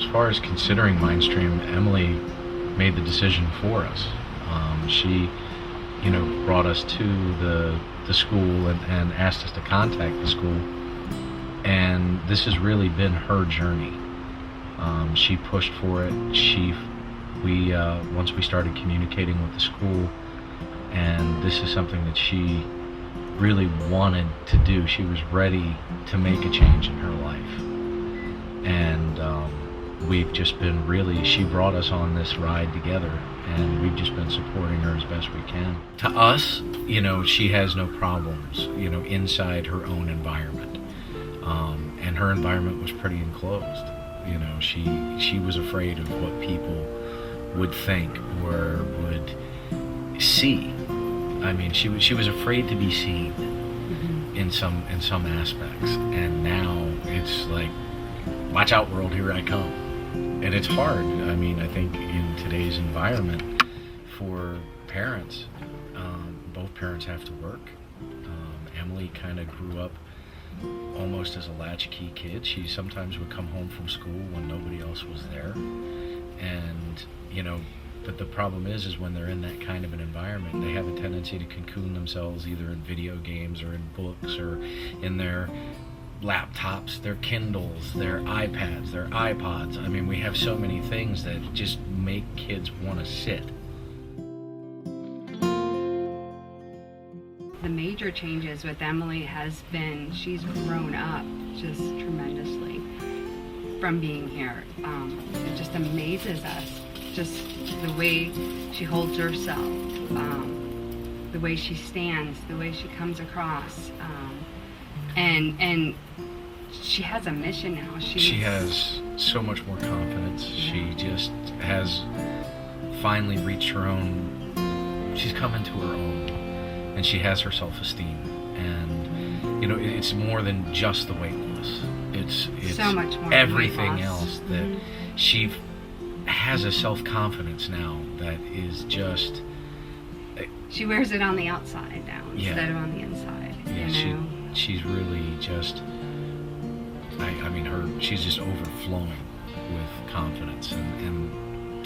as far as considering MindStream, Emily made the decision for us. She, brought us to the school and asked us to contact the school. And this has really been her journey. She pushed for it. Once we started communicating with the school, and this is something that she really wanted to do. She was ready to make a change in her life. And we've just been she brought us on this ride together, and we've just been supporting her as best we can. To us, she has no problems, inside her own environment. And her environment was pretty enclosed. She was afraid of what people would think or would see. I mean, she was afraid to be seen in some aspects, and now it's like, watch out, world, here I come. And it's hard. I mean, I think in today's environment for parents, both parents have to work. Emily kind of grew up almost as a latchkey kid. She sometimes would come home from school when nobody else was there, and but the problem is when they're in that kind of an environment, they have a tendency to cocoon themselves either in video games or in books or in their laptops, their Kindles, their iPads, their iPods. I mean, we have so many things that just make kids want to sit. The major changes with Emily has been she's grown up just tremendously from being here. It just amazes us, just the way she holds herself, the way she stands, the way she comes across, and she has a mission now. She has so much more confidence. Yeah. She just has finally reached her own. She's come into her own. And she has her self-esteem, and it's more than just the weight loss. It's so much more everything else that she has a self-confidence now that is just. She wears it on the outside now instead of on the inside. Yeah, she's really just. I mean, she's just overflowing with confidence, and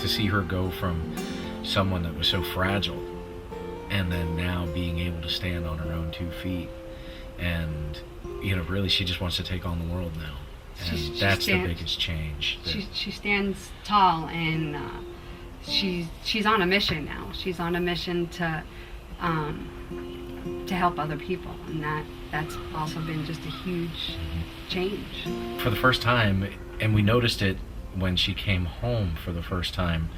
to see her go from someone that was so fragile. And then now being able to stand on her own 2 feet, and really, she just wants to take on the world now, and that's the biggest change. She stands tall, and she's on a mission now. She's on a mission to help other people, and that's also been just a huge change. For the first time, and we noticed it when she came home for the first time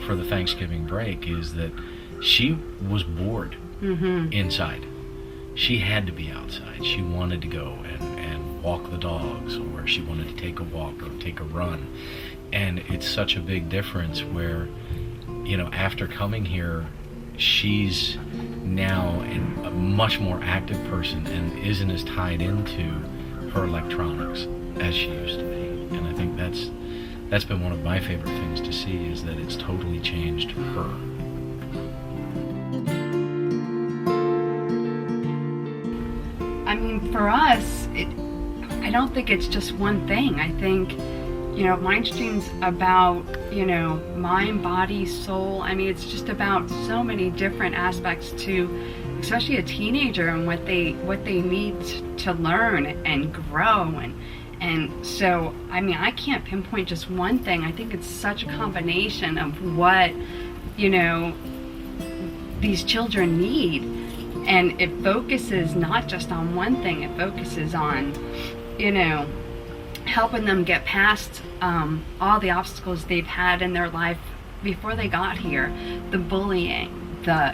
for the Thanksgiving break, is that she was bored inside. She had to be outside. She wanted to go and walk the dogs, or she wanted to take a walk or take a run. And it's such a big difference where, after coming here, she's now a much more active person and isn't as tied into her electronics as she used to be. And I think that's been one of my favorite things to see, is that it's totally changed her. I mean, for us, I don't think it's just one thing. I think, MindStream's about, mind, body, soul. I mean, it's just about so many different aspects to, especially a teenager, and what they need to learn and grow. And so, I mean, I can't pinpoint just one thing. I think it's such a combination of what, these children need. And it focuses not just on one thing, it focuses on, helping them get past all the obstacles they've had in their life before they got here. The bullying, the,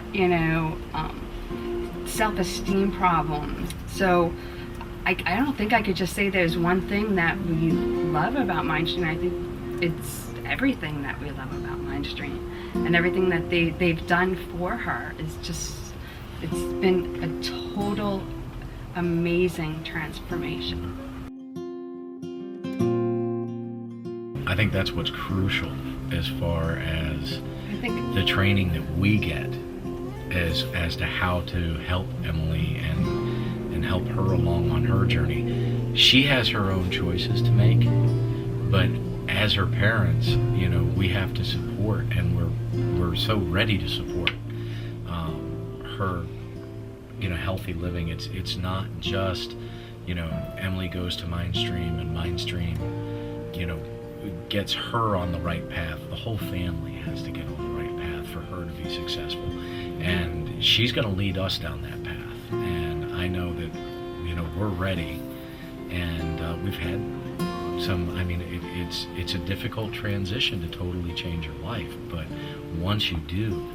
self-esteem problems. So I don't think I could just say there's one thing that we love about MindStream. I think it's everything that we love about MindStream. And everything that they've done for her is just... It's been a total amazing transformation. I think that's what's crucial as far as the training that we get as to how to help Emily and help her along on her journey. She has her own choices to make, but as her parents, you know, we have to support, and we're so ready to support her, you know, healthy living. It's not just, you know, Emily goes to MindStream and MindStream, you know, gets her on the right path. The whole family has to get on the right path for her to be successful, and she's going to lead us down that path. And I know that, you know, we're ready, and we've had some. I mean, it's a difficult transition to totally change your life, but once you do,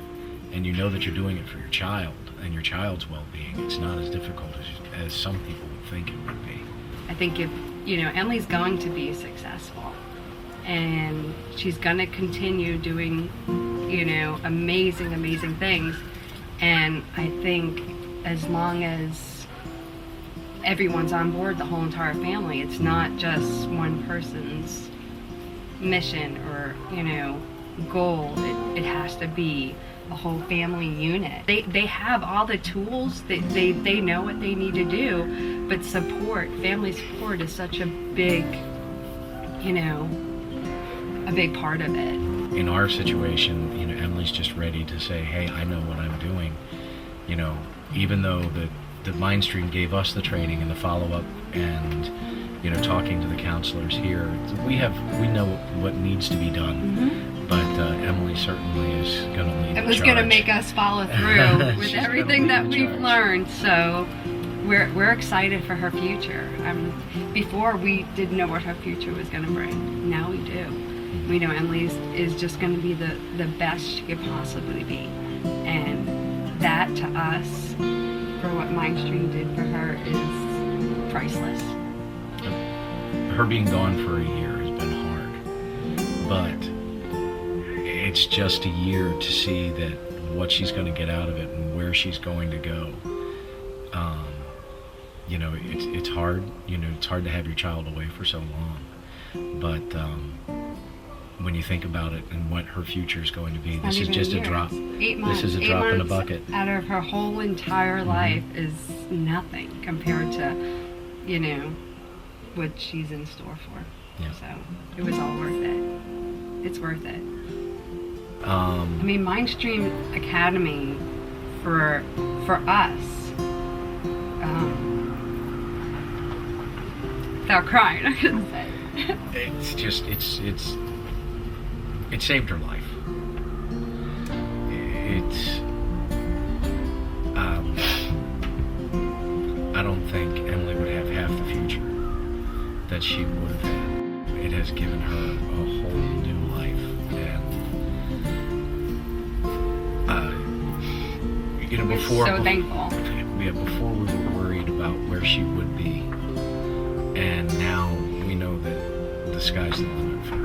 and you know that you're doing it for your child and your child's well-being, it's not as difficult as some people would think it would be. I think if, you know, Emily's going to be successful, and she's going to continue doing, you know, amazing things. And I think as long as everyone's on board, the whole entire family, it's not just one person's mission or, you know, goal. It has to be a whole family unit. They have all the tools, they know what they need to do, but support, family support is such a big, you know, a big part of it. In our situation, you know, Emily's just ready to say, hey, I know what I'm doing. You know, even though the MindStream gave us the training and the follow-up and, you know, talking to the counselors here, we know what needs to be done. Mm-hmm. But Emily certainly is going to lead the charge. It was going to make us follow through with everything that we've learned. So we're excited for her future. Before, we didn't know what her future was going to bring. Now we do. We know Emily is just going to be the best she could possibly be. And that, to us, for what MindStream did for her, is priceless. Her being gone for a year has been hard. But it's just a year to see that what she's going to get out of it and where she's going to go. You know, it's hard. You know, it's hard to have your child away for so long. But when you think about it and what her future is going to be, this is just a drop. 8 months. This is a drop in the bucket. Out of her whole entire life is nothing compared to, you know, what she's in store for. Yeah. So it was all worth it. It's worth it. I mean, MindStream Academy for us, without crying, I couldn't say. It's just it saved her life. I don't think Emily would have half the future that she would have had. It has given her a whole new life, and you know, before so thankful. Yeah, before we were worried about where she would be, and now we know that the sky's the limit for